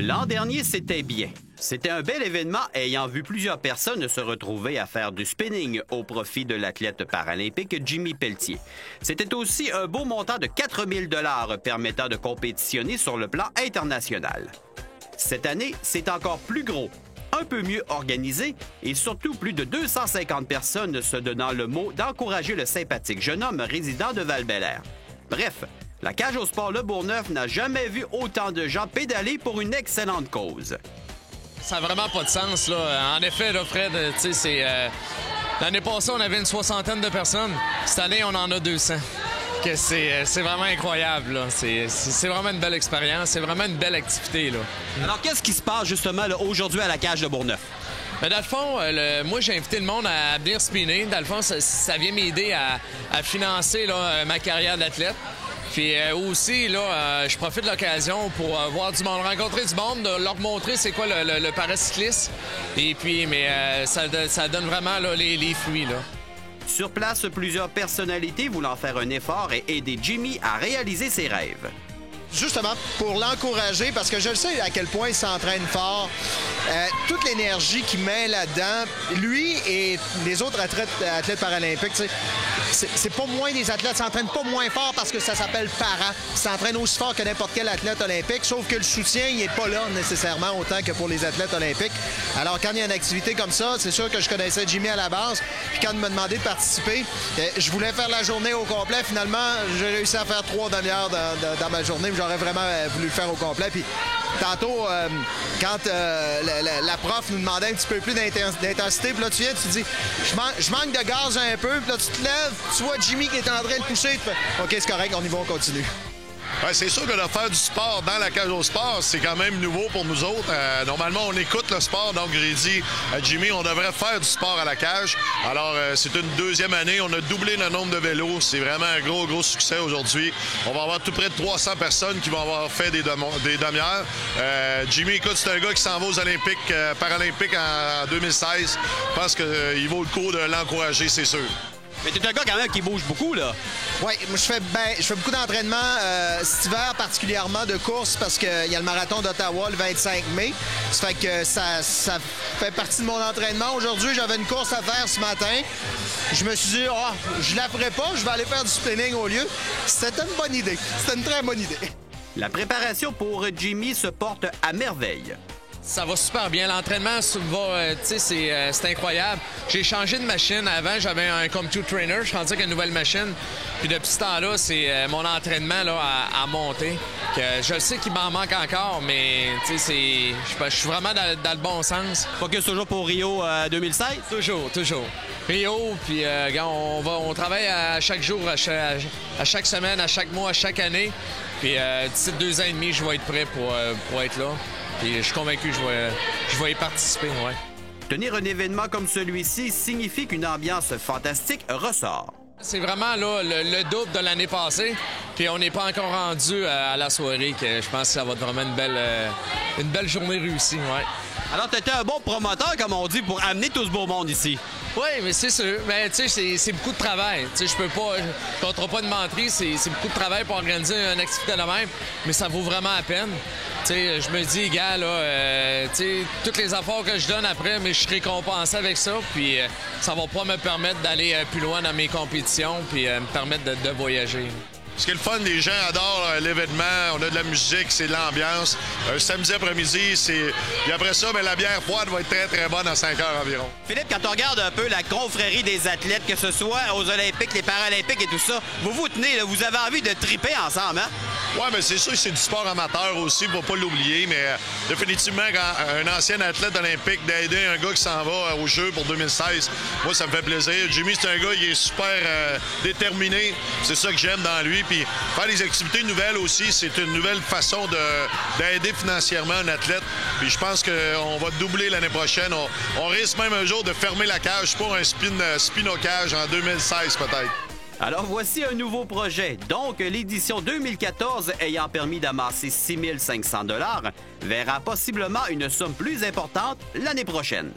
L'an dernier, c'était bien. C'était un bel événement ayant vu plusieurs personnes se retrouver à faire du spinning au profit de l'athlète paralympique Jimmy Pelletier. C'était aussi un beau montant de 4 000 $ permettant de compétitionner sur le plan international. Cette année, c'est encore plus gros, un peu mieux organisé et surtout plus de 250 personnes se donnant le mot d'encourager le sympathique jeune homme résident de Val-Bélair. Bref, la cage au sport Le Bourgneuf n'a jamais vu autant de gens pédaler pour une excellente cause. Ça n'a vraiment pas de sens, là. En effet, là, Fred, tu sais, l'année passée, on avait une 60aine de personnes. Cette année, on en a 200. Que c'est vraiment incroyable, là. C'est vraiment une belle expérience. C'est vraiment une belle activité, là. Alors, qu'est-ce qui se passe, justement, là, aujourd'hui à la cage de Bourgneuf? Mais dans le fond, moi, j'ai invité le monde à venir spinner. Dans le fond, ça vient m'aider à financer là, ma carrière d'athlète. Puis aussi, là, je profite de l'occasion pour voir du monde, rencontrer du monde, de leur montrer c'est quoi le paracyclisme. Et puis, ça donne vraiment là, les fruits, là. Sur place, plusieurs personnalités voulant faire un effort et aider Jimmy à réaliser ses rêves. Justement, pour l'encourager, parce que je le sais à quel point il s'entraîne fort. Toute l'énergie qu'il met là-dedans, lui et les autres athlètes paralympiques, c'est pas moins des athlètes, s'entraînent pas moins fort parce que ça s'appelle para. Ils s'entraînent aussi fort que n'importe quel athlète olympique, sauf que le soutien, il est pas là nécessairement autant que pour les athlètes olympiques. Alors, quand il y a une activité comme ça, c'est sûr que je connaissais Jimmy à la base, puis quand il m'a demandé de participer, je voulais faire la journée au complet. Finalement, j'ai réussi à faire 3 demi-heures dans ma journée. J'aurais vraiment voulu le faire au complet. Puis tantôt, quand la prof nous demandait un petit peu plus d'intensité, puis là, tu viens, tu te dis, je manque de gaz un peu, puis là, tu te lèves, tu vois Jimmy qui est en train de pousser, tu fais, OK, c'est correct, on y va, on continue. Ouais, c'est sûr que de faire du sport dans la cage au sport, c'est quand même nouveau pour nous autres. Normalement, on écoute le sport, donc j'ai dit à Jimmy, on devrait faire du sport à la cage. Alors, c'est une deuxième année. On a doublé le nombre de vélos. C'est vraiment un gros succès aujourd'hui. On va avoir tout près de 300 personnes qui vont avoir fait des demi-heures. Jimmy, écoute, c'est un gars qui s'en va aux Olympiques, Paralympiques en 2016. Je pense qu'il vaut le coup de l'encourager, c'est sûr. Mais t'es un gars quand même qui bouge beaucoup, là. Oui, moi je fais beaucoup d'entraînement cet hiver, particulièrement de course, parce qu'il y a le marathon d'Ottawa le 25 mai. Ça fait que ça fait partie de mon entraînement. Aujourd'hui, j'avais une course à faire ce matin. Je me suis dit, je la ferai pas, je vais aller faire du spinning au lieu. C'était une bonne idée. C'était une très bonne idée. La préparation pour Jimmy se porte à merveille. Ça va super bien. L'entraînement va, tu sais, c'est incroyable. J'ai changé de machine. Avant, j'avais un Computer Trainer. Je pensais qu'une nouvelle machine. Puis depuis ce temps-là, c'est mon entraînement là, à monter. Que je sais qu'il m'en manque encore, mais tu sais, je suis vraiment dans le bon sens. Focus toujours pour Rio 2016? Toujours. Rio, puis on travaille à chaque jour, à chaque semaine, à chaque mois, à chaque année. Puis d'ici 2 ans et demi, je vais être prêt pour être là. Puis je suis convaincu que je vais y participer, ouais. Tenir un événement comme celui-ci signifie qu'une ambiance fantastique ressort. C'est vraiment là, le double de l'année passée. Puis on n'est pas encore rendu à la soirée, que je pense que ça va être vraiment une belle journée réussie, ouais. Alors, tu étais un bon promoteur, comme on dit, pour amener tout ce beau monde ici. Oui, mais c'est sûr. Mais tu sais, c'est beaucoup de travail. Tu sais, je compterai pas de menterie, c'est beaucoup de travail pour organiser une activité de même, mais ça vaut vraiment la peine. Tu sais, je me dis, gars, là, tu sais, tous les efforts que je donne après, mais je suis récompensé avec ça, puis ça va pas me permettre d'aller plus loin dans mes compétitions, puis me permettre de voyager. Ce qui est le fun, les gens adorent l'événement, on a de la musique, c'est de l'ambiance. Samedi après-midi, puis après ça, la bière froide va être très bonne à 5 heures environ. Philippe, quand on regarde un peu la confrérie des athlètes, que ce soit aux Olympiques, les Paralympiques et tout ça, vous tenez, là, vous avez envie de triper ensemble, hein? Oui, mais c'est sûr que c'est du sport amateur aussi, il ne faut pas l'oublier, mais définitivement, quand un ancien athlète olympique d'aider un gars qui s'en va aux Jeux pour 2016, moi, ça me fait plaisir. Jimmy, c'est un gars qui est super déterminé, c'est ça que j'aime dans lui. Puis faire des activités nouvelles aussi, c'est une nouvelle façon d'aider financièrement un athlète. Puis je pense qu'on va doubler l'année prochaine. On risque même un jour de fermer la cage pour un spin au cage en 2016 peut-être. Alors voici un nouveau projet. Donc, l'édition 2014 ayant permis d'amasser 6 500 $ verra possiblement une somme plus importante l'année prochaine.